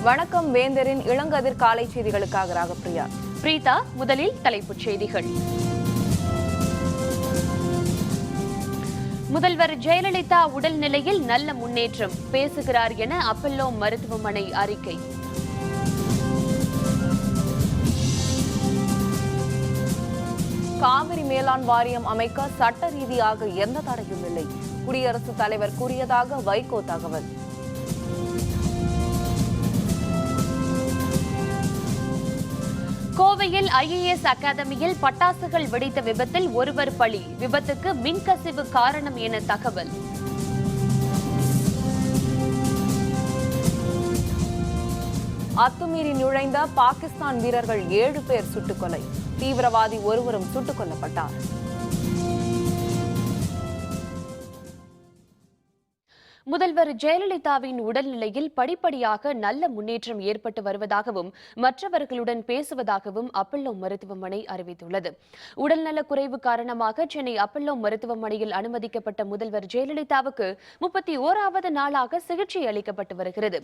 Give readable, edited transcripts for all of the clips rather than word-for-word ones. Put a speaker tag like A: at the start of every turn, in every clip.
A: வணக்கம். வேந்தரின் இளங்கதிர் காலை செய்திகளுக்காக ராகப்பிரியா.
B: பிரீதா, முதலில் தலைப்புச் செய்திகள். முதல்வர் ஜெயலலிதா உடல்நிலையில் நல்ல முன்னேற்றம் பேசுகிறார் என அப்பல்லோ மருத்துவமனை அறிக்கை.
A: காவிரி மேலாண் வாரியம் அமைக்க சட்ட ரீதியாக எந்த தடையும் இல்லை, குடியரசுத் தலைவர் கூறியதாக வைகோ தகவல்.
B: கோவையில் IAS அகாடமியில் பட்டாசுகள் வெடித்த விபத்தில் ஒருவர் பலி. விபத்துக்கு மின்கசிவு காரணம் என தகவல்.
A: அத்துமீறி நுழைந்த பாகிஸ்தான் வீரர்கள் 7 பேர் சுட்டுக் கொலை. தீவிரவாதி ஒருவரும் சுட்டுக் கொல்லப்பட்டார்.
B: முதல்வர் ஜெயலலிதாவின் உடல்நிலையில் படிப்படியாக நல்ல முன்னேற்றம் ஏற்பட்டு வருவதாகவும் மற்றவர்களுடன் பேசுவதாகவும் அப்பல்லோ மருத்துவமனை அறிவித்துள்ளது. உடல்நலக் குறைவு காரணமாக சென்னை அப்பல்லோ மருத்துவமனையில் அனுமதிக்கப்பட்ட முதல்வர் ஜெயலலிதாவுக்கு 31வது நாளாக சிகிச்சை அளிக்கப்பட்டு வருகிறது.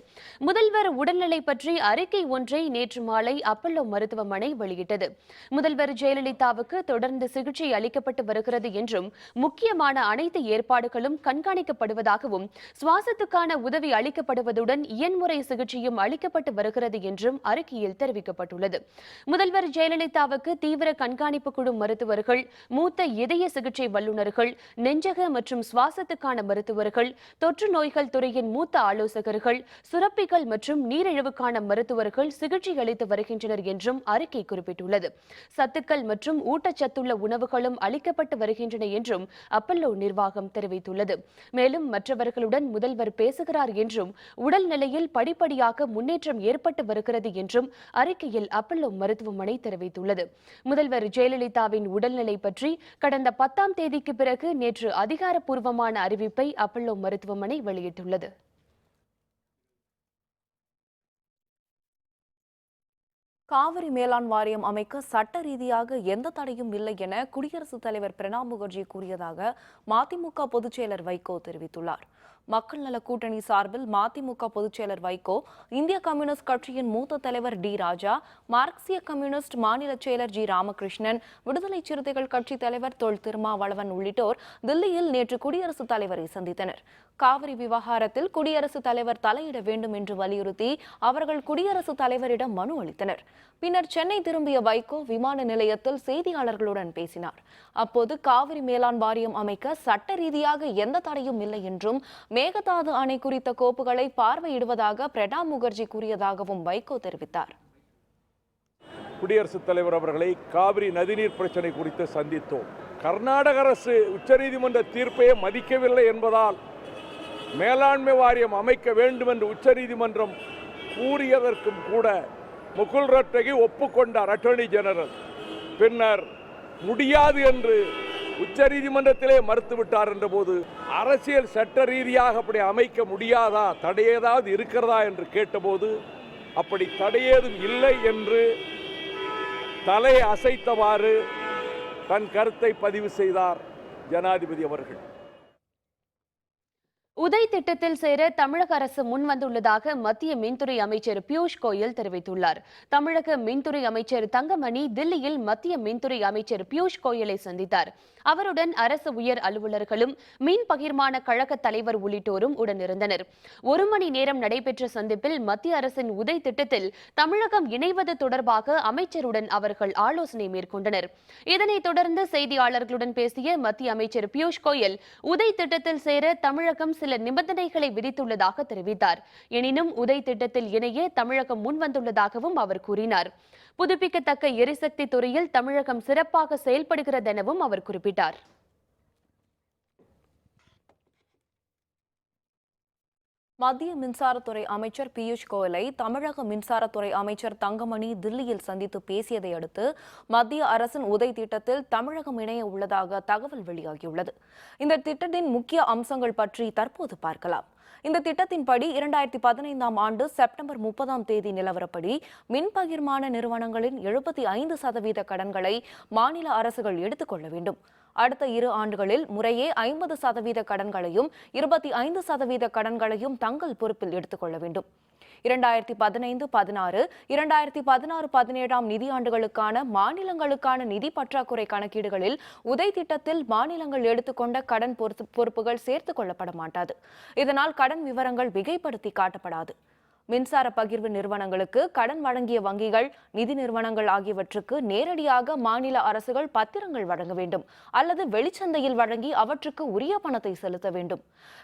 B: முதல்வர் உடல்நிலை பற்றி அறிக்கை ஒன்றை நேற்று மாலை அப்பல்லோ மருத்துவமனை வெளியிட்டது. முதல்வர் ஜெயலலிதாவுக்கு தொடர்ந்து சிகிச்சை அளிக்கப்பட்டு வருகிறது என்றும் முக்கியமான அனைத்து ஏற்பாடுகளும் கண்காணிக்கப்படுவதாகவும் சுவாசத்துக்கான உதவி அளிக்கப்படுவதுடன் இயன்முறை சிகிச்சையும் அளிக்கப்பட்டு வருகிறது என்றும் அறிக்கையில் தெரிவிக்கப்பட்டுள்ளது. முதல்வர் ஜெயலலிதாவுக்கு தீவிர கண்காணிப்பு குழு மருத்துவர்கள், மூத்த இதய சிகிச்சை வல்லுநர்கள், நெஞ்சக மற்றும் சுவாசத்துக்கான மருத்துவர்கள், தொற்று நோய்கள் துறையின் மூத்த ஆலோசகர்கள், சுரப்பிகள் மற்றும் நீரிழிவுக்கான மருத்துவர்கள் சிகிச்சை அளித்து வருகின்றனர் என்றும் அறிக்கை குறிப்பிட்டுள்ளது. சத்துக்கள் மற்றும் ஊட்டச்சத்துள்ள உணவுகளும் அளிக்கப்பட்டு வருகின்றன என்றும் அப்பல்லோ நிர்வாகம் தெரிவித்துள்ளது. மேலும் மற்றவர்களுடன் முதல்வர் பேசுகிறார் என்றும் உடல்நிலையில் படிப்படியாக முன்னேற்றம் ஏற்பட்டு வருகிறது என்றும் அறிக்கையில் அப்பல்லோ மருத்துவமனை தெரிவித்துள்ளது. முதல்வர் ஜெயலலிதாவின் உடல்நிலை பற்றி கடந்த 10ஆம் தேதிக்கு பிறகு நேற்று அதிகாரப்பூர்வமான அறிவிப்பை அப்பல்லோ மருத்துவமனை வெளியிட்டுள்ளது.
A: காவிரி மேலாண் வாரியம் அமைக்க சட்ட ரீதியாக எந்த தடையும் இல்லை என குடியரசுத் தலைவர் பிரணாப் முகர்ஜி கூறியதாக மதிமுக பொதுச்செயலர் வைகோ தெரிவித்துள்ளார். மக்கள் நல கூட்டணி சார்பில் மதிமுக பொதுச்செயலர் வைகோ, இந்திய கம்யூனிஸ்ட் கட்சியின் மூத்த தலைவர் டி ராஜா, மார்க்சிய கம்யூனிஸ்ட் மாநில செயலர் ஜி ராமகிருஷ்ணன், விடுதலை சிறுத்தைகள் கட்சி தலைவர் தொல் திருமாவளவன் உள்ளிட்டோர் தில்லியில் நேற்று குடியரசுத் தலைவரை சந்தித்தனர். காவிரி விவகாரத்தில் குடியரசுத் தலைவர் தலையிட வேண்டும் என்று வலியுறுத்தி அவர்கள் குடியரசுத் தலைவரிடம் மனு அளித்தனர். பின்னர் சென்னை திரும்பிய வைகோ விமான நிலையத்தில் செய்தியாளர்களுடன் பேசினார். அப்போது காவிரி மேலாண் வாரியம் அமைக்க சட்ட ரீதியாக எந்த தடையும் இல்லை என்றும் மேகதாது அணை குறித்த கோப்புகளை பார்வையிடுவதாக பிரணாப் முகர்ஜி கூறியதாகவும் வைகோ தெரிவித்தார்.
C: குடியரசுத் தலைவர் அவர்களை காவிரி நதிநீர் பிரச்சனை குறித்து சந்தித்தோம். கர்நாடக அரசு உச்சநீதிமன்ற தீர்ப்பையே மதிக்கவில்லை என்பதால் மேலாண்மை வாரியம் அமைக்க வேண்டும் என்று உச்சநீதிமன்றம் கூறியதற்கும் கூட முகுல் ரோத்தகி ஒப்புக்கொண்டார் அட்டர்னி ஜெனரல். பின்னர் முடியாது என்று உச்சநீதிமன்றத்திலே மறுத்துவிட்டார் என்ற போது அரசியல் சட்ட ரீதியாக அப்படி அமைக்க முடியாதா, தடையேதாவது இருக்கிறதா என்று கேட்டபோது அப்படி தடையேதும் இல்லை என்று தலையை அசைத்தவாறு தன் கருத்தை பதிவு செய்தார் ஜனாதிபதி அவர்கள்.
B: உதய் திட்டத்தில் சேர தமிழக அரசு முன்வந்துள்ளதாக மத்திய மின்துறை அமைச்சர் பியூஷ் கோயல் தெரிவித்துள்ளார். தமிழக மின்துறை அமைச்சர் தங்கமணி தில்லியில் மத்திய மின்துறை அமைச்சர் பியூஷ் கோயலை சந்தித்தார். அவருடன் அரசு உயர் அலுவலர்களும் மின் பகிர்மான கழக தலைவர் உள்ளிட்டோரும் உடனிருந்தனர். 1 மணி நேரம் நடைபெற்ற சந்திப்பில் மத்திய அரசின் உதய் திட்டத்தில் தமிழகம் இணைவது தொடர்பாக அமைச்சருடன் அவர்கள் ஆலோசனை மேற்கொண்டனர். இதனைத் தொடர்ந்து செய்தியாளர்களுடன் பேசிய மத்திய அமைச்சர் பியூஷ் கோயல், உதய் திட்டத்தில் சேர தமிழகம் சில நிபந்தனைகளை விதித்துள்ளதாக தெரிவித்தார். எனினும் உதய் திட்டத்தில் இணைய தமிழகம் முன்வந்துள்ளதாகவும் அவர் கூறினார். புதுப்பிக்கத்தக்க எரிசக்தி துறையில் தமிழகம் சிறப்பாக செயல்படுகிறது எனவும் அவர் குறிப்பிட்டார்.
A: மத்திய மின்சாரத்துறை அமைச்சர் பியூஷ் கோயலை தமிழக மின்சாரத்துறை அமைச்சர் தங்கமணி தில்லியில் சந்தித்து பேசியதை அடுத்து மத்திய அரசின் உதய் திட்டத்தில் தமிழகம் இணைய உள்ளதாக தகவல் வெளியாகியுள்ளது. இந்த திட்டத்தின் முக்கிய அம்சங்கள் பற்றி தற்போது பார்க்கலாம். இந்த திட்டத்தின்படி 2015ஆம் ஆண்டு செப்டம்பர் 30ஆம் தேதி நிலவரப்படி மின் பகிர்மான நிறுவனங்களின் 75% கடன்களை மாநில அரசுகள் எடுத்துக்கொள்ள வேண்டும். அடுத்த 2 ஆண்டுகளில் முறையே 50% கடன்களையும் 25% கடன்களையும் தங்கள் பொறுப்பில் எடுத்துக்கொள்ள வேண்டும். 2015-16, 2016-17 நிதியாண்டுகளுக்கான மாநிலங்களுக்கான நிதி பற்றாக்குறை கணக்கீடுகளில் உதய் திட்டத்தில் மாநிலங்கள் எடுத்துக்கொண்ட கடன் பொறுப்புகள் சேர்த்துக் கொள்ளப்பட மாட்டாது. இதனால் கடன் விவரங்கள் மிகைப்படுத்தி காட்டப்படாது. மின்சார பகிர்வு நிறுவனங்களுக்கு கடன் வழங்கிய வங்கிகள், நிதி நிறுவனங்கள் ஆகியவற்றுக்கு நேரடியாக மாநில அரசுகள் பத்திரங்கள் வழங்க வேண்டும் அல்லது வெளிச்சந்தையில் வழங்கி அவற்றுக்கு உரிய பணத்தை செலுத்த வேண்டும்.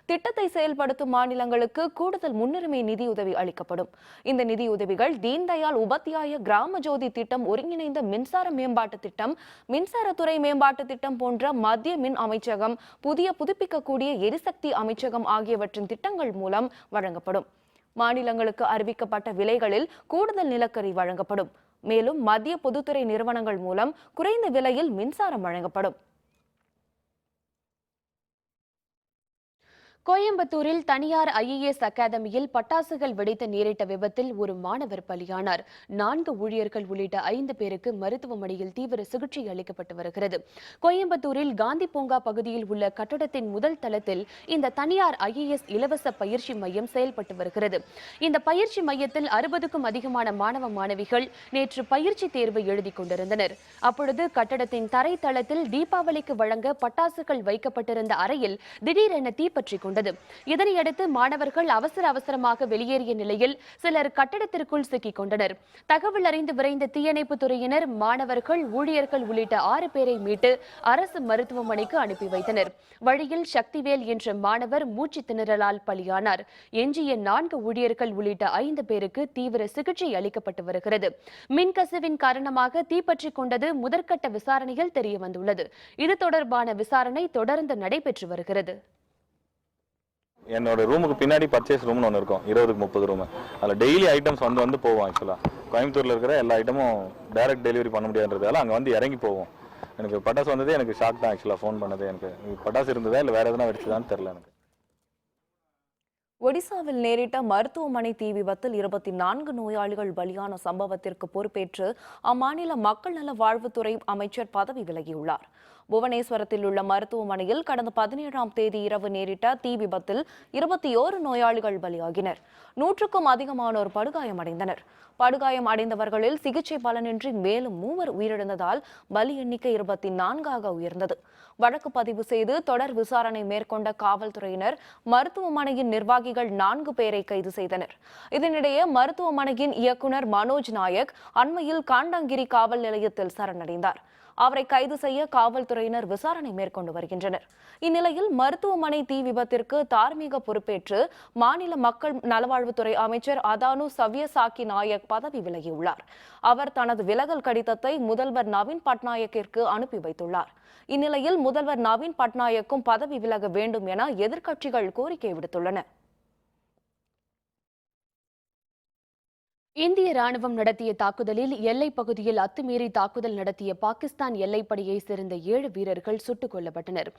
A: திட்டத்தை செயல்படுத்தும் மாநிலங்களுக்கு கூடுதல் முன்னுரிமை நிதியுதவி அளிக்கப்படும். இந்த நிதியுதவிகள் தீன்தயாள் உபாத்யாய கிராம ஜோதி திட்டம், ஒருங்கிணைந்த மின்சார மேம்பாட்டு திட்டம், மின்சாரத்துறை மேம்பாட்டு திட்டம் போன்ற மத்திய மின் அமைச்சகம், புதிய புதுப்பிக்கக்கூடிய எரிசக்தி அமைச்சகம் ஆகியவற்றின் திட்டங்கள் மூலம் வழங்கப்படும். மாநிலங்களுக்கு அறிவிக்கப்பட்ட விலைகளில் கூடுதல் நிலக்கரி வழங்கப்படும். மேலும் மத்திய பொதுத்துறை நிறுவனங்கள் மூலம் குறைந்த விலையில் மின்சாரம் வழங்கப்படும்.
B: கோயம்புத்தூரில் தனியார் IAS அகாடமியில் பட்டாசுகள் வெடித்து நேரிட்ட விபத்தில் ஒரு மாணவர் பலியானார். 4 ஊழியர்கள் உள்ளிட்ட 5 பேருக்கு மருத்துவமனையில் தீவிர சிகிச்சை அளிக்கப்பட்டு வருகிறது. கோயம்புத்தூரில் காந்தி பூங்கா பகுதியில் உள்ள கட்டடத்தின் முதல் தளத்தில் இந்த தனியார் IAS இலவச பயிற்சி மையம் செயல்பட்டு வருகிறது. இந்த பயிற்சி மையத்தில் 60க்கும் அதிகமான மாணவ மாணவிகள் நேற்று பயிற்சி தேர்வு எழுதிக் கொண்டிருந்தனர். அப்பொழுது கட்டடத்தின் தரை தளத்தில் தீபாவளிக்கு வழங்க பட்டாசுகள் வைக்கப்பட்டிருந்த அறையில் திடீரென தீப்பற்றி கொண்டது. இதனையடுத்து மாணவர்கள் அவசரமாக வெளியேறிய நிலையில் சிலர் கட்டடத்திற்குள் சிக்கிக் கொண்டனர். தகவல் அறிந்து விரைந்த தீயணைப்பு துறையினர் மாணவர்கள், ஊழியர்கள் உள்ளிட்ட 6 பேரை மீட்டு அரசு மருத்துவமனைக்கு அனுப்பி வைத்தனர். வழியில் சக்திவேல் என்ற மாணவர் மூச்சு திணறலால் பலியானார். எஞ்சிய 4 ஊழியர்கள் உள்ளிட்ட 5 பேருக்கு தீவிர சிகிச்சை அளிக்கப்பட்டு வருகிறது. மின்கசிவின் காரணமாக தீப்பற்றி கொண்டது முதற்கட்ட விசாரணையில் தெரியவந்துள்ளது. இது தொடர்பான விசாரணை தொடர்ந்து நடைபெற்று வருகிறது.
D: என்னோட ரூமுக்கு பின்னாடி பர்ச்சேஸ் ரூம்னு ஒன்று இருக்கும், 20-30 ரூம். அதில் டெய்லி ஐட்டம்ஸ் வந்து போவோம். ஆக்சுவலாக கோயம்புத்தூரில் இருக்கிற எல்லா ஐட்டமும் டைரக்ட் டெலிவரி பண்ண முடியாதுன்றதால அங்கே வந்து இறங்கி போவோம். எனக்கு பட்டாசு வந்ததே எனக்கு ஷாக் தான். ஆக்சுவலாக ஃபோன் பண்ணது எனக்கு பட்டாசு இருந்ததா இல்லை வேறு எதனா வெடிச்சுதான்னு தெரில எனக்கு.
A: ஒடிசாவில் நேரிட்ட மருத்துவமனை தீ விபத்தில் 24 நோயாளிகள் பலியான சம்பவத்திற்கு பொறுப்பேற்று அம்மாநில மக்கள் நல வாழ்வுத்துறை அமைச்சர் பதவி விலகியுள்ளார். புவனேஸ்வரத்தில் உள்ள மருத்துவமனையில் கடந்த 17ஆம் தேதி இரவு நேரிட்ட தீ விபத்தில் 21 நோயாளிகள் பலியாகினர். 100க்கும் அதிகமானோர் படுகாயமடைந்தனர். படுகாயம் அடைந்தவர்களில் சிகிச்சை பலனின்றி மேலும் 3 உயிரிழந்ததால் பலி எண்ணிக்கை 24ஆக உயர்ந்தது. வழக்கு பதிவு செய்து தொடர் விசாரணை மேற்கொண்ட காவல்துறையினர் மருத்துவமனையின் நிர்வாகிகள் 4 பேரை கைது செய்தனர். இதனிடையே மருத்துவமனையின் இயக்குநர் மனோஜ் நாயக் அண்மையில் காண்டாங்கிரி காவல் நிலையத்தில் சரணடைந்தார். அவரை கைது செய்ய காவல்துறையினர் விசாரணை மேற்கொண்டு வருகின்றனர். இந்நிலையில் மருத்துவமனை தீ விபத்திற்கு தார்மீக பொறுப்பேற்று மாநில மக்கள் நலவாழ்வுத்துறை அமைச்சர் அதானு சவ்யசாக்கி நாயக் பதவி விலகியுள்ளார். அவர் தனது விலகல் கடிதத்தை முதல்வர் நவீன் பட்நாயக்கிற்கு அனுப்பி வைத்துள்ளார். இந்நிலையில் முதல்வர் நவீன் பட்நாயக்கும் பதவி விலக வேண்டும் என எதிர்க்கட்சிகள் கோரிக்கை விடுத்துள்ளன.
B: இந்திய ராணுவம் நடத்திய தாக்குதலில் எல்லைப் பகுதியில் அத்துமீறி தாக்குதல் நடத்திய பாகிஸ்தான் எல்லைப்படையை சேர்ந்த 7 வீரர்கள் சுட்டுக் கொல்லப்பட்டனர்.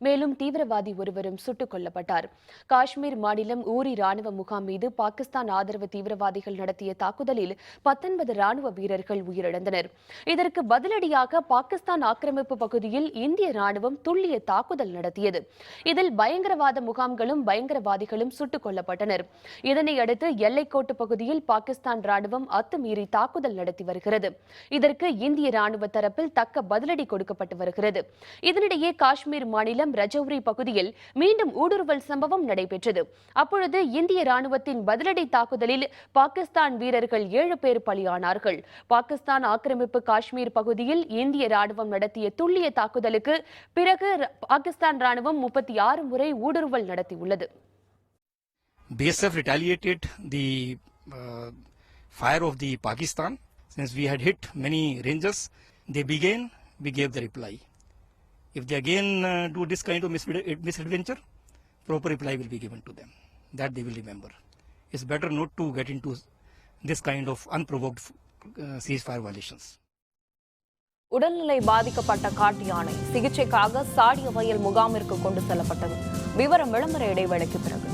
B: மேலும் தீவிரவாதி ஒருவரும் சுட்டுக் கொல்லப்பட்டார். காஷ்மீர் மாநிலம் ஊரி ராணுவ முகாம் மீது பாகிஸ்தான் ஆதரவு தீவிரவாதிகள் நடத்திய தாக்குதலில் 19 ராணுவ வீரர்கள் உயிரிழந்தனர். இதற்கு பதிலடியாக பாகிஸ்தான் ஆக்கிரமிப்பு பகுதியில் இந்திய ராணுவம் துல்லிய தாக்குதல் நடத்தியது. இதில் பயங்கரவாத முகாம்களும் பயங்கரவாதிகளும் சுட்டுக் கொல்லப்பட்டனர். இதனையடுத்து எல்லைக்கோட்டு பகுதியில் பாகிஸ்தான் ராணுவம் அத்துமீறி தாக்குதல் நடத்தி வருகிறது. இதற்கு இந்திய ராணுவ தரப்பில் தக்க பதிலடி கொடுக்கப்பட்டு வருகிறது. இதனிடையே காஷ்மீர் மாநிலம் ரஜௌரி பகுதியில் மீண்டும் ஊடுருவல் சம்பவம் நடைபெற்றது. அப்பொழுது இந்திய ராணுவத்தின் பதிலடி தாக்குதலில் பாகிஸ்தான் வீரர்கள் 7 பேர் பலியானார்கள். பாகிஸ்தான் ஆக்கிரமிப்பு காஷ்மீர் பகுதியில் இந்திய ராணுவம் நடத்திய துல்லிய தாக்குதலுக்கு பிறகு பாகிஸ்தான் ராணுவம் 36 முறை ஊடுருவல் நடத்தியுள்ளது.
E: BSF retaliated the fire of the Pakistan. Since we had hit many ranges, we gave the reply. If they again do this kind of misadventure, proper reply will be given to them. That they will remember. It's better not to get into this kind of unprovoked ceasefire violations.
A: உடல்நிலை பாதிக்கப்பட்ட காட்டு யானை சிகிச்சைக்காக சாடிய வயல் முகாமிற்கு கொண்டு செல்லப்பட்டது. விவரம் விளம்பர இடைவேளைக்கு பிறகு.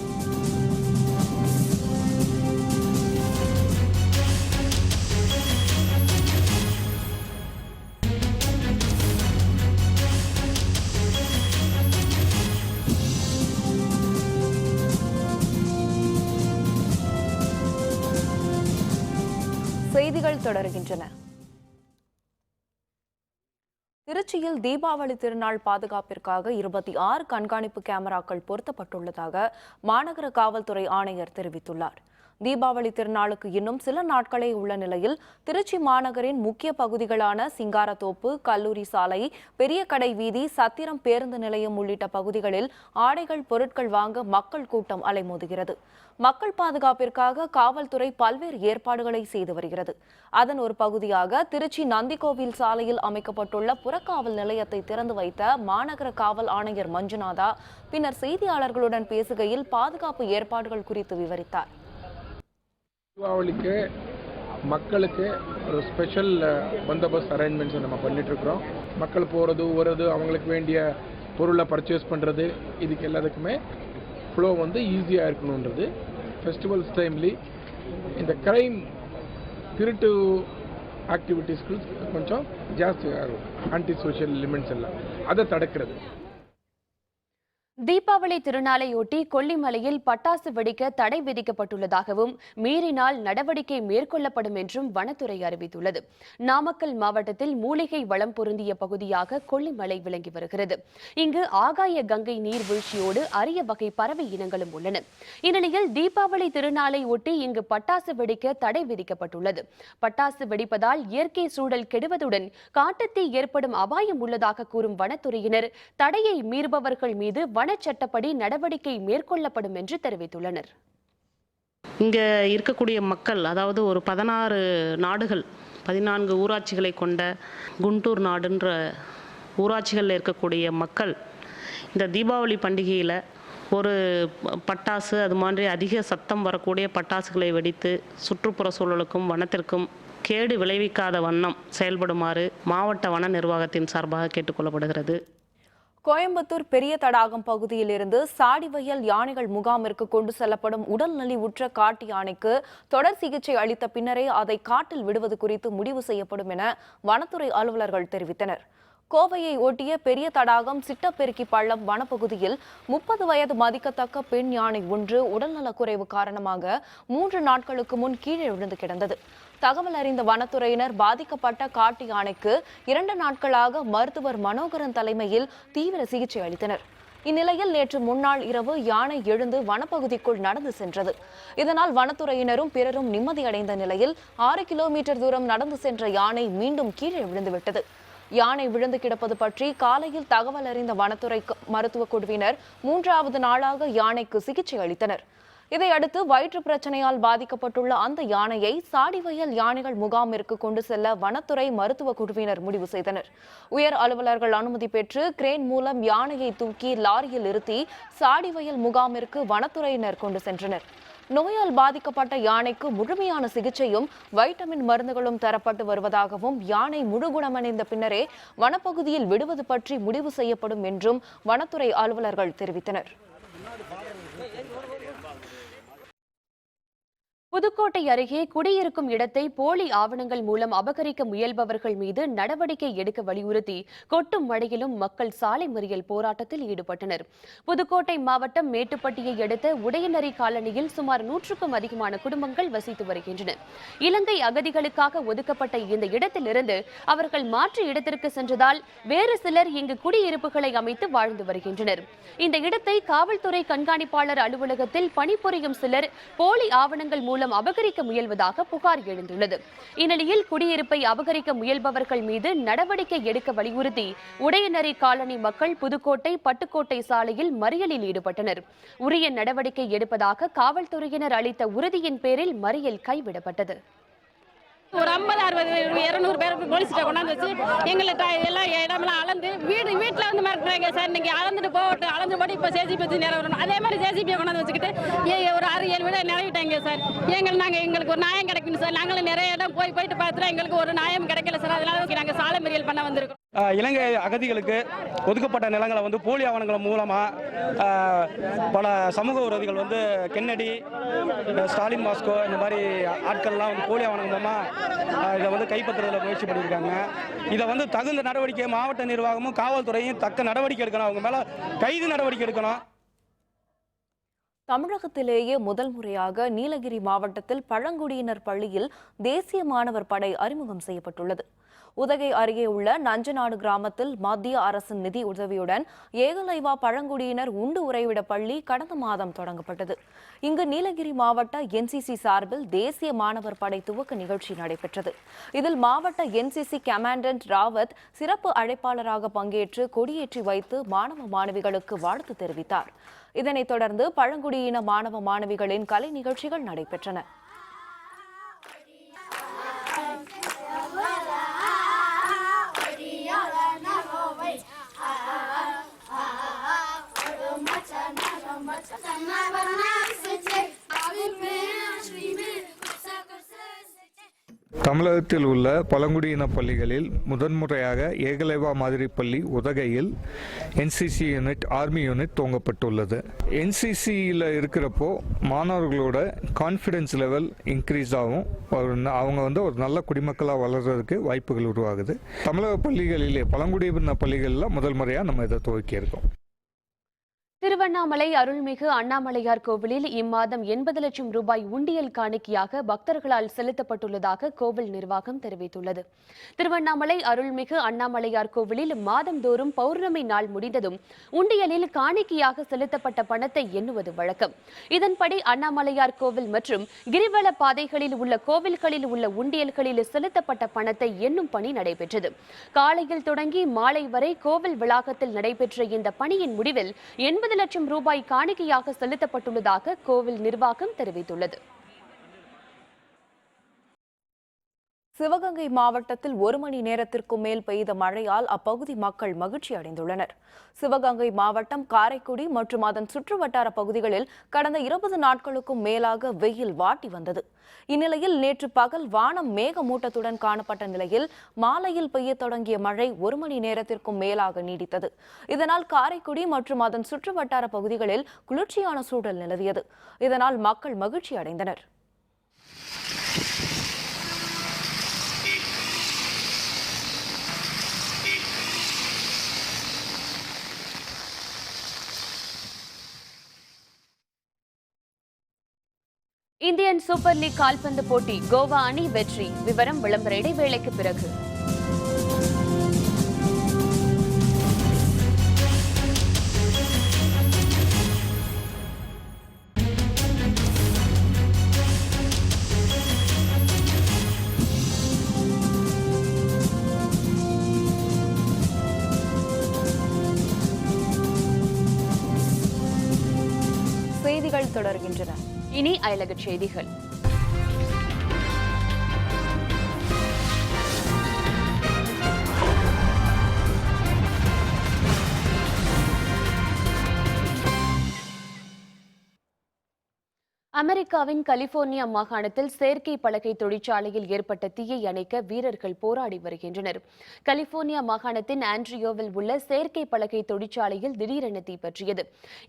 A: செய்திகள் தொடர்கின்றன. திருச்சியில் தீபாவளி திருநாள் பாதுகாப்பிற்காக 26 கண்காணிப்பு கேமராக்கள் பொருத்தப்பட்டுள்ளதாக மாநகர காவல்துறை ஆணையர் தெரிவித்துள்ளார். தீபாவளி திருநாளுக்கு இன்னும் சில நாட்களே உள்ள நிலையில் திருச்சி மாநகரின் முக்கிய பகுதிகளான சிங்காரத்தோப்பு, கல்லூரி சாலை, பெரிய கடை வீதி, சத்திரம் பேருந்து நிலையம் உள்ளிட்ட பகுதிகளில் ஆடைகள், பொருட்கள் வாங்க மக்கள் கூட்டம் அலைமோதுகிறது. மக்கள் பாதுகாப்பிற்காக காவல்துறை பல்வேறு ஏற்பாடுகளை செய்து வருகிறது. அதன் ஒரு பகுதியாக திருச்சி நந்திகோவில் சாலையில் அமைக்கப்பட்டுள்ள புறக்காவல் நிலையத்தை திறந்து வைத்த மாநகர காவல் ஆணையர் மஞ்சுநாதா பின்னர் செய்தியாளர்களுடன் பேசுகையில் பாதுகாப்பு ஏற்பாடுகள் குறித்து விவரித்தார்.
F: தீபாவளிக்கு மக்களுக்கு ஒரு ஸ்பெஷல் பந்தோபஸ்த் அரேஞ்ச்மெண்ட்ஸ் நம்ம பண்ணிட்டு இருக்கிறோம். மக்கள் போகிறது வருது, அவங்களுக்கு வேண்டிய பொருளை பர்ச்சேஸ் பண்ணுறது, இதுக்கு எல்லாத்துக்குமே ஃப்ளோ வந்து ஈஸியாக இருக்கணுன்றது. ஃபெஸ்டிவல்ஸ் டைம்லி இந்த கிரைம் திருட்டு ஆக்டிவிட்டீஸ்க்கு கொஞ்சம் ஜாஸ்தி ஆகும். ஆன்டி சோஷியல் எலிமெண்ட்ஸ் எல்லாம் அதை தடுக்கிறது.
B: தீபாவளி திருநாளையொட்டி கொல்லிமலையில் பட்டாசு வெடிக்க தடை விதிக்கப்பட்டுள்ளதாகவும் மீறினால் நடவடிக்கை மேற்கொள்ளப்படும் என்றும் வனத்துறை அறிவித்துள்ளது. நாமக்கல் மாவட்டத்தில் மூலிகை வளம் பொருந்திய பகுதியாக கொல்லிமலை விளங்கி வருகிறது. இங்கு ஆகாய கங்கை நீர்வீழ்ச்சியோடு அரிய வகை பறவை இனங்களும் உள்ளன. இந்நிலையில் தீபாவளி திருநாளை ஒட்டி இங்கு பட்டாசு வெடிக்க தடை விதிக்கப்பட்டுள்ளது. பட்டாசு வெடிப்பதால் இயற்கை சூழல் கெடுவதுடன் காட்டுத்தீ ஏற்படும் அபாயம் உள்ளதாக கூறும் வனத்துறையினர் தடையை மீறுபவர்கள் மீது சட்டப்படி நடவடிக்கை மேற்கொள்ளப்படும் என்று தெரிவித்துள்ளனர்.
G: இங்கே இருக்கக்கூடிய மக்கள், அதாவது ஒரு 16 நாடுகள், 14 ஊராட்சிகளை கொண்ட குண்டூர் நாடுன்ற ஊராட்சிகளில் இருக்கக்கூடிய மக்கள் இந்த தீபாவளி பண்டிகையில் ஒரு பட்டாசு அது மாதிரி அதிக சத்தம் வரக்கூடிய பட்டாசுகளை வெடித்து சுற்றுப்புற சூழலுக்கும் வனத்திற்கும் கேடு விளைவிக்காத வண்ணம் செயல்படுமாறு மாவட்ட வன நிர்வாகத்தின் சார்பாக கேட்டுக்கொள்ளப்படுகிறது.
A: கோயம்புத்தூர் பெரிய தடாகம் பகுதியில் இருந்து சாடிவயல் யானைகள் முகாமிற்கு கொண்டு செல்லப்படும் உடல் நலிவுற்ற காட்டு யானைக்கு தொடர் சிகிச்சை அளித்த பின்னரே அதை காட்டில் விடுவது குறித்து முடிவு செய்யப்படும் என வனத்துறை அலுவலர்கள் தெரிவித்தனர். கோவையை ஒட்டிய பெரிய தடாகம் சிட்டப்பெருக்கி பள்ளம் வனப்பகுதியில் 30 வயது மதிக்கத்தக்க பெண் யானை ஒன்று உடல்நலக்குறைவு காரணமாக 3 நாட்களுக்கு முன் கீழே விழுந்து கிடந்தது. தகவல் அறிந்த வனத்துறையினர் பாதிக்கப்பட்ட காட்டு யானைக்கு 2 நாட்களாக மருத்துவர் மனோகரன் தலைமையில் தீவிர சிகிச்சை அளித்தனர். இந்நிலையில் நேற்று முன்னாள் இரவு யானை எழுந்து வனப்பகுதிக்குள் நடந்து சென்றது. இதனால் வனத்துறையினரும் பிறரும் நிம்மதியடைந்த நிலையில் 6 கிலோமீட்டர் தூரம் நடந்து சென்ற யானை மீண்டும் கீழே விழுந்துவிட்டது. யானை விழுந்து கிடப்பது பற்றி காலையில் தகவல் அறிந்த வனத்துறை மருத்துவ குழுவினர் 3வது நாளாக யானைக்கு சிகிச்சை அளித்தனர். இதையடுத்து வயிற்று பிரச்சனையால் பாதிக்கப்பட்டுள்ள அந்த யானையை சாடிவயல் யானைகள் முகாமிற்கு கொண்டு செல்ல வனத்துறை மருத்துவ குழுவினர் முடிவு செய்தனர். உயர் அலுவலர்கள் அனுமதி பெற்று கிரேன் மூலம் யானையை தூக்கி லாரியில் இருத்தி சாடிவயல் முகாமிற்கு வனத்துறையினர் கொண்டு சென்றனர். நோயால் பாதிக்கப்பட்ட யானைக்கு முழுமையான சிகிச்சையும் வைட்டமின் மருந்துகளும் தரப்பட்டு வருவதாகவும் யானை முழு குணமடைந்த பின்னரே வனப்பகுதியில் விடுவது பற்றி முடிவு செய்யப்படும் என்றும் வனத்துறை அலுவலர்கள் தெரிவித்தனர்.
B: புதுக்கோட்டை அருகே குடியிருக்கும் இடத்தை போலி ஆவணங்கள் மூலம் அபகரிக்க முயல்பவர்கள் மீது நடவடிக்கை எடுக்க வலியுறுத்தி கொட்டும் மழையிலும் மக்கள் சாலை மறியல் போராட்டத்தில் ஈடுபட்டனர். புதுக்கோட்டை மாவட்டம் மேட்டுப்பட்டியை அடுத்த உடையநரி காலனியில் சுமார் 100க்கும் அதிகமான குடும்பங்கள் வசித்து வருகின்றன. இலங்கை அகதிகளுக்காக ஒதுக்கப்பட்ட இந்த இடத்திலிருந்து அவர்கள் மாற்று இடத்திற்கு சென்றதால் வேறு சிலர் இங்கு குடியிருப்புகளை அமைத்து வாழ்ந்து வருகின்றனர். இந்த இடத்தை காவல்துறை கண்காணிப்பாளர் அலுவலகத்தில் பணிபுரியும் சிலர் போலி ஆவணங்கள் மூலம் அபகரிக்க முயல்வதாக புகார் எழுந்துள்ளது. இந்நிலையில் குடியிருப்பை அபகரிக்க முயல்பவர்கள் மீது நடவடிக்கை எடுக்க வலியுறுத்தி உடையநரி காலனி மக்கள் புதுக்கோட்டை பட்டுக்கோட்டை சாலையில் மறியலில் ஈடுபட்டனர். உரிய நடவடிக்கை எடுப்பதாக காவல்துறையினர் அளித்த உறுதியின் பேரில் மறியல் கைவிடப்பட்டது.
H: ஒரு 50, 60, 200 பேர் போலீஸ்கிட்ட கொண்டாந்து வச்சு எங்களை எல்லாம் இடமெல்லாம் அளந்து வீட்டில் வந்து மிரட்டுறாங்க. சார் நீங்கள் அளந்துட்டு போட்டு அளந்து போட்டு இப்போ ஜேசிபி வச்சு நிறவணும். அதே மாதிரி ஜேசிபியை கொண்டாந்து வச்சுக்கிட்டு ஒரு 6-7 வீடு நிறைவிட்டாங்க சார். எங்களுக்கு ஒரு நியாயம் கிடைக்கணும் சார். நாங்களும் நிறைய இடம் போயிட்டு பார்த்துட்டு எங்களுக்கு ஒரு நியாயம் கிடைக்கல சார். அதனால நாங்கள் சாலை மறியல் பண்ண வந்திருக்கோம்.
I: இலங்கை அகதிகளுக்கு ஒதுக்கப்பட்ட நிலங்களை வந்து போலி ஆவணங்கள் மூலமாக பல சமூக விரோதிகள் வந்து கென்னடி, ஸ்டாலின் மாஸ்கோ இந்த மாதிரி ஆட்கள்லாம் வந்து போலி ஆவணங்கள் மூலமாக இதை வந்து கைப்பற்றுறதுல முயற்சி பண்ணியிருக்காங்க. இதை வந்து தகுந்த நடவடிக்கை மாவட்ட நிர்வாகமும் காவல்துறையும் தக்க நடவடிக்கை எடுக்கணும். அவங்க மேலே கைது நடவடிக்கை எடுக்கணும்.
A: தமிழகத்திலேயே முதல் முறையாக நீலகிரி மாவட்டத்தில் பழங்குடியினர் பள்ளியில் தேசிய மாணவர் படை அறிமுகம் செய்யப்பட்டுள்ளது. உதகை அருகே உள்ள நஞ்சநாடு கிராமத்தில் மத்திய அரசின் நிதி உதவியுடன் ஏகலைவா பழங்குடியினர் உண்டு உறைவிட பள்ளி கடந்த மாதம் தொடங்கப்பட்டது. இங்கு நீலகிரி மாவட்ட NCC சார்பில் தேசிய மாணவர் படை துவக்க நிகழ்ச்சி நடைபெற்றது. இதில் மாவட்ட NCC கமாண்டன்ட் ராவத் சிறப்பு அழைப்பாளராக பங்கேற்று கொடியேற்றி வைத்து மாணவ மாணவிகளுக்கு வாழ்த்து தெரிவித்தார். இதனைத் தொடர்ந்து பழங்குடியின மாணவ மாணவிகளின் கலை நிகழ்ச்சிகள் நடைபெற்றன.
J: தமிழகத்தில் உள்ள பழங்குடியின பள்ளிகளில் முதன்முறையாக ஏகலைவா மாதிரி பள்ளி உதகையில் NCC யூனிட் ஆர்மி யூனிட் துவங்கப்பட்டுள்ளது. NCCயில் இருக்கிறப்போ மாணவர்களோட கான்ஃபிடென்ஸ் லெவல் இன்க்ரீஸ் ஆகும். அவங்க ஒரு நல்ல குடிமக்களாக வளர்கிறதுக்கு வாய்ப்புகள் உருவாகுது. தமிழக பள்ளிகளிலே பழங்குடியின பள்ளிகளில் முதல் முறையாக நம்ம இதை துவக்கியிருக்கோம்.
B: திருவண்ணாமலை அருள்மிகு அண்ணாமலையார் கோவிலில் இம்மாதம் 80 லட்சம் ரூபாய் உண்டியல் காணிக்கையாக பக்தர்களால் செலுத்தப்பட்டுள்ளதாக கோவில் நிர்வாகம் தெரிவித்துள்ளது. திருவண்ணாமலை அருள்மிகு அண்ணாமலையார் கோவிலில் மாதந்தோறும் பௌர்ணமி நாள் முடிந்ததும் உண்டியலில் காணிக்கையாக செலுத்தப்பட்ட பணத்தை எண்ணுவது வழக்கம். இதன்படி அண்ணாமலையார் கோவில் மற்றும் கிரிவல பாதைகளில் உள்ள கோவில்களில் உள்ள உண்டியல்களில் செலுத்தப்பட்ட பணத்தை எண்ணும் பணி நடைபெற்றது. காலையில் தொடங்கி மாலை வரை கோவில் வளாகத்தில் நடைபெற்ற இந்த பணியின் முடிவில் 80 லட்சம் ரூபாய் காணிக்கையாக செலுத்தப்பட்டுள்ளதாக கோவில் நிர்வாகம் தெரிவித்துள்ளது.
A: சிவகங்கை மாவட்டத்தில் 1 மணி நேரத்திற்கும் மேல் பெய்த மழையால் அப்பகுதி மக்கள் மகிழ்ச்சி அடைந்துள்ளனர். சிவகங்கை மாவட்டம் காரைக்குடி மற்றும் அதன் சுற்றுவட்டார பகுதிகளில் கடந்த 20 நாட்களுக்கும் மேலாக வெயில் வாட்டி வந்தது. இந்நிலையில் நேற்று பகல் வானம் மேகமூட்டத்துடன் காணப்பட்ட நிலையில் மாலையில் பெய்ய தொடங்கிய மழை 1 மணி நேரத்திற்கும் மேலாக நீடித்தது. இதனால் காரைக்குடி மற்றும் அதன் சுற்றுவட்டார பகுதிகளில் குளிர்ச்சியான சூழல் நிலவியது. இதனால் மக்கள் மகிழ்ச்சி அடைந்தனர்.
B: இந்தியன் சூப்பர் லீக் கால்பந்து போட்டி கோவா அணி வெற்றி. விவரம் விளம்பர இடைவேளைக்கு பிறகு.
A: செய்திகள் தொடர்கின்றன.
B: இனி அயலகச் செய்திகள். அமெரிக்காவின் கலிபோர்னியா மாகாணத்தில் செயற்கை பலகை தொழிற்சாலையில் ஏற்பட்ட தீயை அணைக்க வீரர்கள் போராடி வருகின்றனர். கலிபோர்னியா மாகாணத்தின் ஆண்ட்ரியோவில் உள்ள செயற்கை பலகை தொழிற்சாலையில் திடீரென தீ பற்றியது.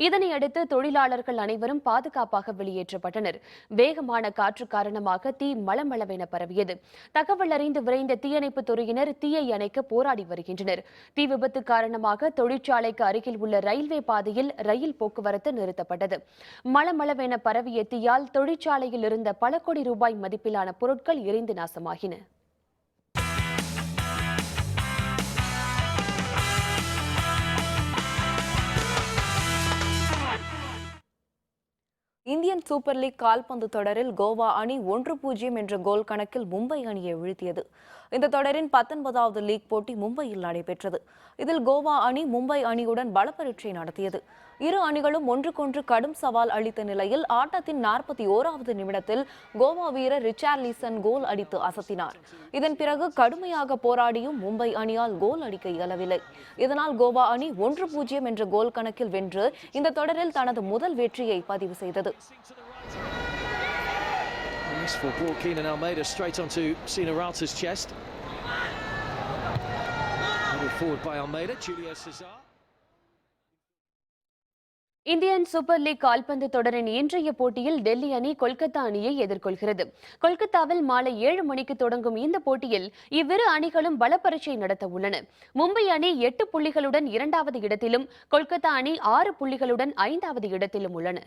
B: இதனையடுத்து தொழிலாளர்கள் அனைவரும் பாதுகாப்பாக வெளியேற்றப்பட்டனர். வேகமான காற்று காரணமாக தீ மளமளவென பரவியது. தகவல் அறிந்து விரைந்த தீயணைப்பு துறையினர் தீயை அணைக்க போராடி வருகின்றனர். தீ விபத்து காரணமாக தொழிற்சாலைக்கு அருகில் உள்ள ரயில்வே பாதையில் ரயில் போக்குவரத்து நிறுத்தப்பட்டது. மளமளவென பரவிய தீயால் தொழிற்சாலையில் இருந்த பல கோடி ரூபாய் மதிப்பிலான பொருட்கள் எரிந்து நாசமாகின.
A: இந்தியன் சூப்பர் லீக் கால்பந்து தொடரில் கோவா அணி 1-0 என்ற கோல் கணக்கில் மும்பை அணியை வீழ்த்தியது. இந்த தொடரின் 19வது லீக் போட்டி மும்பையில் நடைபெற்றது. இதில் கோவா அணி மும்பை அணியுடன் பலப்பரீட்சை நடத்தியது. இரு அணிகளும் ஒன்றுக்கொன்று கடும் சவால் அளித்த நிலையில் ஆட்டத்தின் 41வது நிமிடத்தில் கோவா வீரர் ரிச்சார்லிசன் கோல் அடித்து அசத்தினார். இதன் பிறகு கடுமையாக போராடியும் மும்பை அணியால் கோல் அடிக்க இயலவில்லை. இதனால் கோவா அணி 1-0 என்ற கோல் கணக்கில் வென்று இந்த தொடரில் தனது முதல் வெற்றியை பதிவு செய்தது.
B: இந்தியன் சூப்பர் லீக் கால்பந்து தொடரின் இன்றைய போட்டியில் டெல்லி அணி கொல்கத்தா அணியை எதிர்கொள்கிறது. கொல்கத்தாவில் மாலை 7 மணிக்கு தொடங்கும் இந்த போட்டியில் இவ்விரு அணிகளும் பலப்பரீட்சை நடத்த உள்ளன. மும்பை அணி 8 புள்ளிகளுடன் 2வது இடத்திலும், கொல்கத்தா அணி 6 புள்ளிகளுடன் 5வது இடத்திலும் உள்ளன.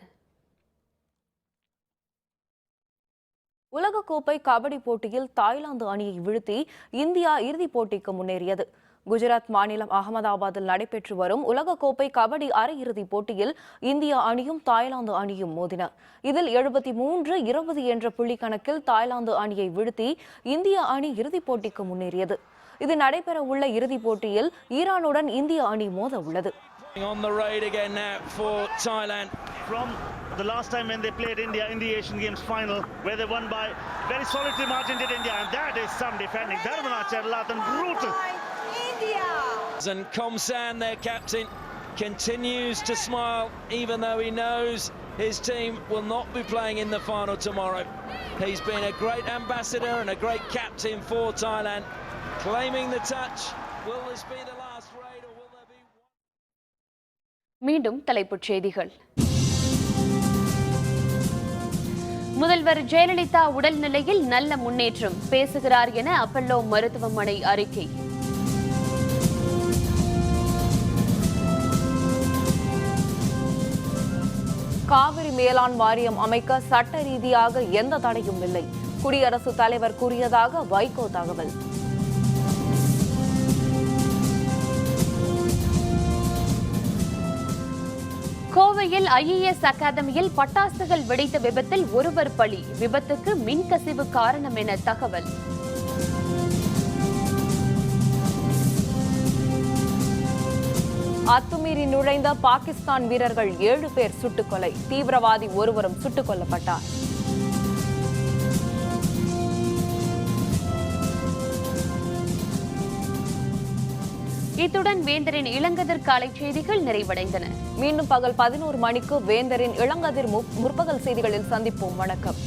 A: உலகக்கோப்பை கபடி போட்டியில் தாய்லாந்து அணியை வீழ்த்தி இந்தியா இறுதிப் போட்டிக்கு முன்னேறியது. குஜராத் மாநிலம் அகமதாபாத்தில் நடைபெற்று வரும் உலகக்கோப்பை கபடி அரையிறுதிப் போட்டியில் இந்தியா அணியும் தாய்லாந்து அணியும் மோதின. இதில் 73-20 என்ற புள்ளி கணக்கில் தாய்லாந்து அணியை வீழ்த்தி இந்திய அணி இறுதிப் போட்டிக்கு முன்னேறியது. இது நடைபெற உள்ள இறுதிப் போட்டியில் ஈரானுடன் இந்திய அணி மோத உள்ளது.
K: The last time when they played India in the Asian Games final, where they won by very solitary margin did India, and that is some defending. Dharmana Charlatan, brutal.
L: India.
M: And Komsan, their captain, continues to smile, even though he knows his team will not be playing in the final tomorrow. He's been a great ambassador and a great captain for Thailand, claiming the touch. Will this be the last raid or will there be one?
B: மீண்டும் தலைப்புச் செய்திகள். முதல்வர் ஜெயலலிதா உடல்நிலையில் நல்ல முன்னேற்றம், பேசுகிறார் என Apollo மருத்துவமனை அறிக்கை.
A: காவிரி மேலாண் வாரியம் அமைக்க சட்ட ரீதியாக எந்த தடையும் இல்லை, குடியரசுத் தலைவர் கூறியதாக வைகோ தகவல்.
B: கோவையில் IAS அகாடமியில் பட்டாசுகள் வெடித்த விபத்தில் ஒருவர் பலி, விபத்துக்கு மின்கசிவு காரணம் என தகவல்.
A: அத்துமீறி நுழைந்த பாகிஸ்தான் வீரர்கள் 7 பேர் சுட்டுக்கொலை, தீவிரவாதி ஒருவரும் சுட்டுக் கொல்லப்பட்டார்.
B: இத்துடன் வேந்தரின் இளங்கதிர் காலை செய்திகள் நிறைவடைந்தன.
A: மீண்டும் பகல் 11 மணிக்கு வேந்தரின் இளங்கதிர் முற்பகல் செய்திகளில் சந்திப்போம். வணக்கம்.